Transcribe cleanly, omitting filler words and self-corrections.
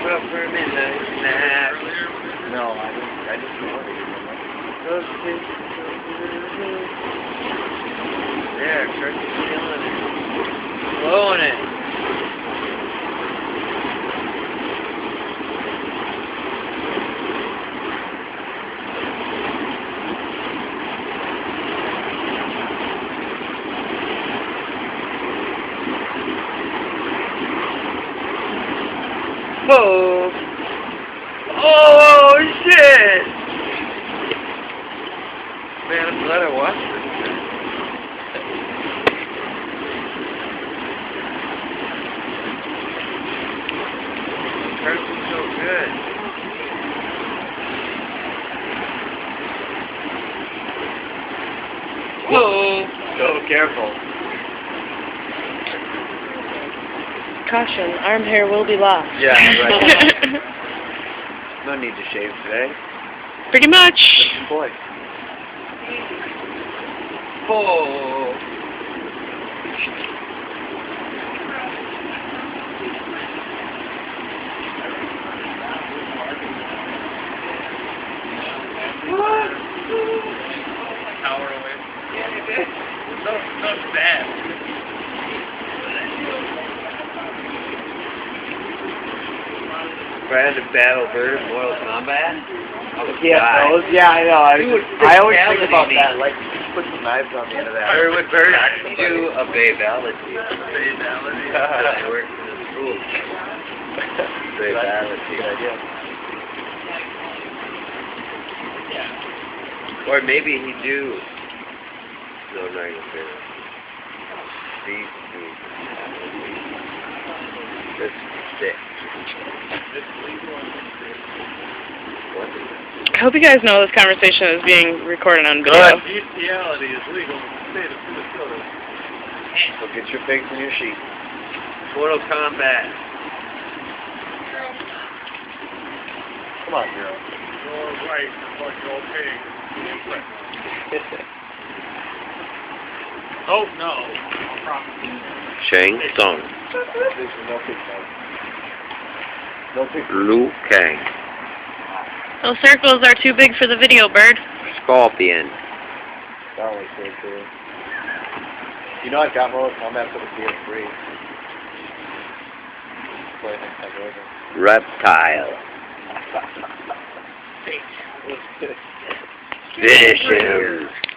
up for midnight snack. No, I just wanted it. There, Kirsty's feeling it. Blowing it. Whoa! Oh shit! Man, I'm glad I watched this. Kirsty's so good. Whoa! So careful. Caution, arm hair will be lost. Yeah, right. No need to shave today. Pretty much. Boy. Oh. What? Hour away. Yeah, no bad. Trying to battle Bird in Mortal Kombat? Yeah, I know. Dude, I always think about fatality. that. Like, put some knives on the end of that. Or would Bird do a babality? Babality? I work in the school. Babality. Good idea. Or maybe he'd do... No, not even fair. These two. This stick. I hope you guys know this conversation is being recorded on video. Good. Bestiality is legal in the state of Minnesota. So get your pigs in your sheet. Mortal Kombat. Come on, girl. You're right, fuck your pig. Oh, no. Shang Tsung. No pigs, no pigs. Liu Kang. Those circles are too big for the video, Bird. Scorpion. That was so cool. You know I got Mortal Kombat for the PS3. Play it next time over. Reptile. Finish him.